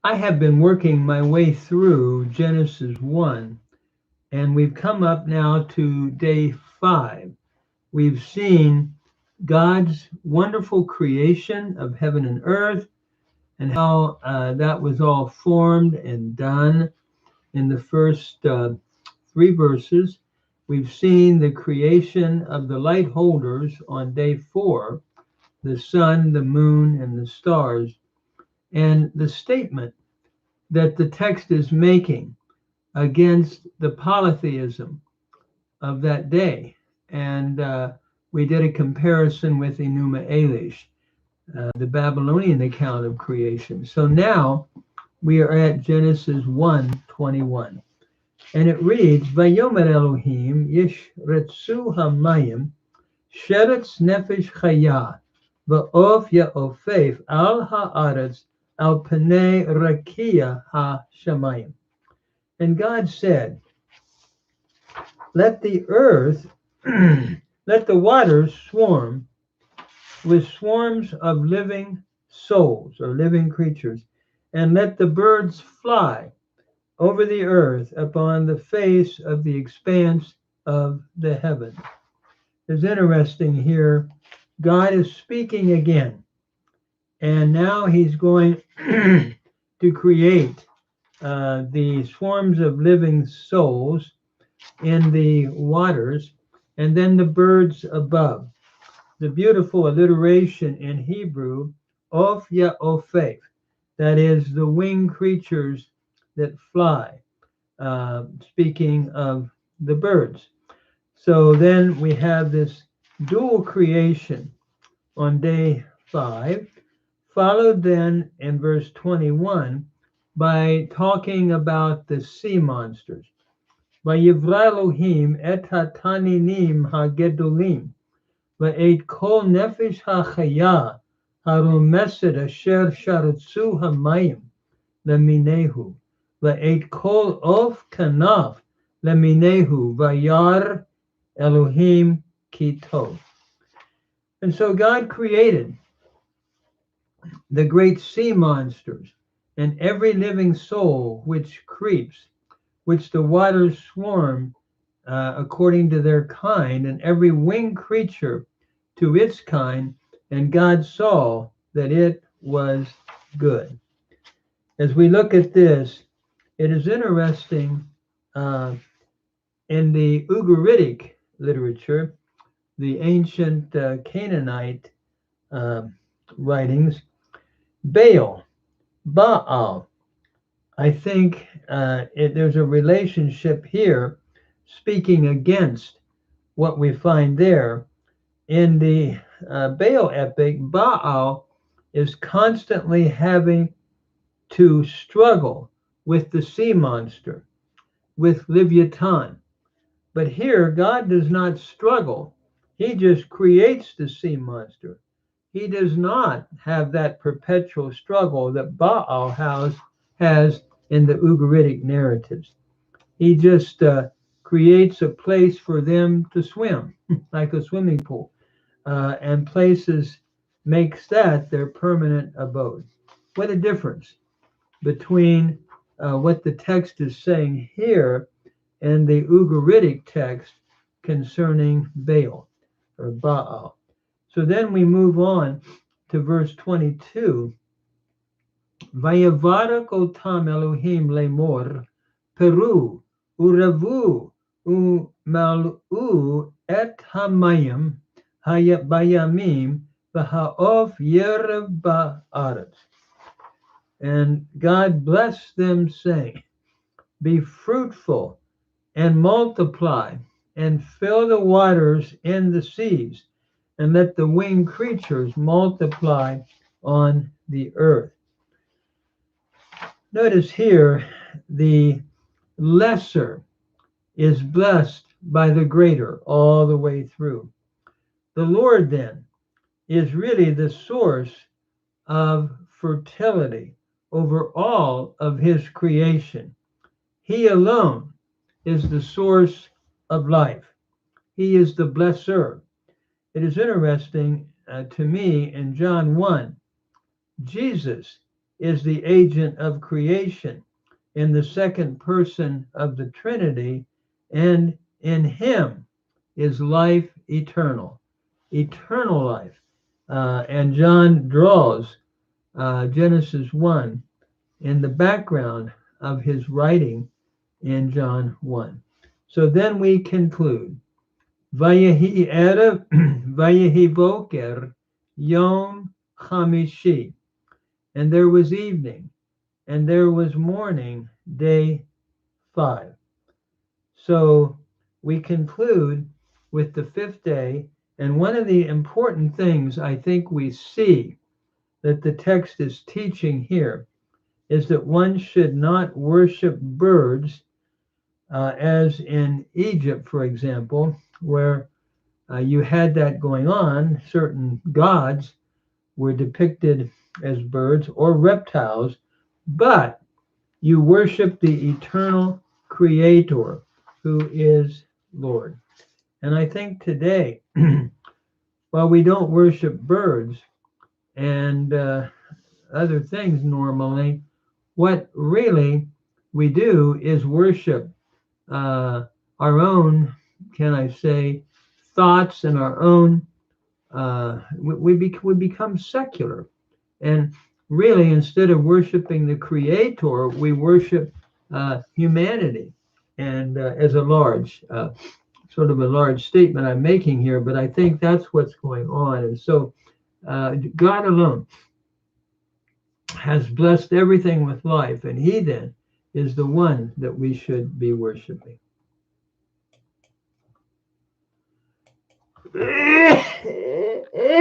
I have been working my way through Genesis 1, and we've come up now to day 5. We've seen God's wonderful creation of heaven and earth and how that was all formed and done in the first 3 verses. We've seen the creation of the light holders on day 4, the sun, the moon, and the stars, and the statement that the text is making against the polytheism of that day. And we did a comparison with Enuma Elish, the Babylonian account of creation. So now we are at Genesis 1:21. And it reads, Vayomer Elohim yishretzu hamayim sheretz nefesh chaya va'of ya'ofef al ha'aretz al pnei rakia ha-shamayim. And God said, let the earth, let the waters swarm with swarms of living souls or living creatures, and let the birds fly over the earth upon the face of the expanse of the heaven. It's interesting here. God is speaking again, and now he's going to create the swarms of living souls in the waters, and then the birds above. The beautiful alliteration in Hebrew, of ya'ofef, that is the winged creatures that fly, speaking of the birds. So then we have this dual creation on day 5, followed then in verse 21 by talking about the sea monsters. Vayivra Elohim et hataninim hagedolim va'et kol nefesh hachaya harumeset asher sharetzu hamayim leminehu va'et kol of kanaf leminehu vayar Elohim kitov. And so God created the great sea monsters and every living soul which creeps, which the waters swarm according to their kind, and every winged creature to its kind, and God saw that it was good. As we look at this, it is interesting in the Ugaritic literature, the ancient Canaanite writings, Baal, I think there's a relationship here speaking against what we find there. In the Baal epic, Baal is constantly having to struggle with the sea monster, with Leviathan. But here, God does not struggle. He just creates the sea monster. He does not have that perpetual struggle that Baal has in the Ugaritic narratives. He just creates a place for them to swim, like a swimming pool, and makes that their permanent abode. What a difference between what the text is saying here and the Ugaritic text concerning Baal or Baal. So then we move on to verse 22. Vayavarak otam Elohim lemor peru uravu umalu et hamayim bayamim v'ha'of yerev ba'aretz. And God blessed them, saying, be fruitful and multiply and fill the waters in the seas, and let the winged creatures multiply on the earth. Notice here, the lesser is blessed by the greater all the way through. The Lord then is really the source of fertility over all of his creation. He alone is the source of life. He is the blesser. It is interesting to me in John 1, Jesus is the agent of creation in the second person of the Trinity, and in him is life eternal, eternal life. And John draws Genesis 1 in the background of his writing in John 1. So then we conclude, Vayehi Erev, Vayehi Boker, Yom Chamishi. And there was evening, and there was morning, day 5. So we conclude with the fifth day, and one of the important things I think we see that the text is teaching here is that one should not worship birds, as in Egypt, for example, where you had that going on. Certain gods were depicted as birds or reptiles, but you worship the eternal creator who is Lord. And I think today, while we don't worship birds and other things normally, what really we do is worship our own, can I say, thoughts and our own. We become secular. And really, instead of worshiping the Creator, we worship humanity. And as a large, sort of a large statement I'm making here, but I think that's what's going on. And so God alone has blessed everything with life, and he then is the one that we should be worshiping.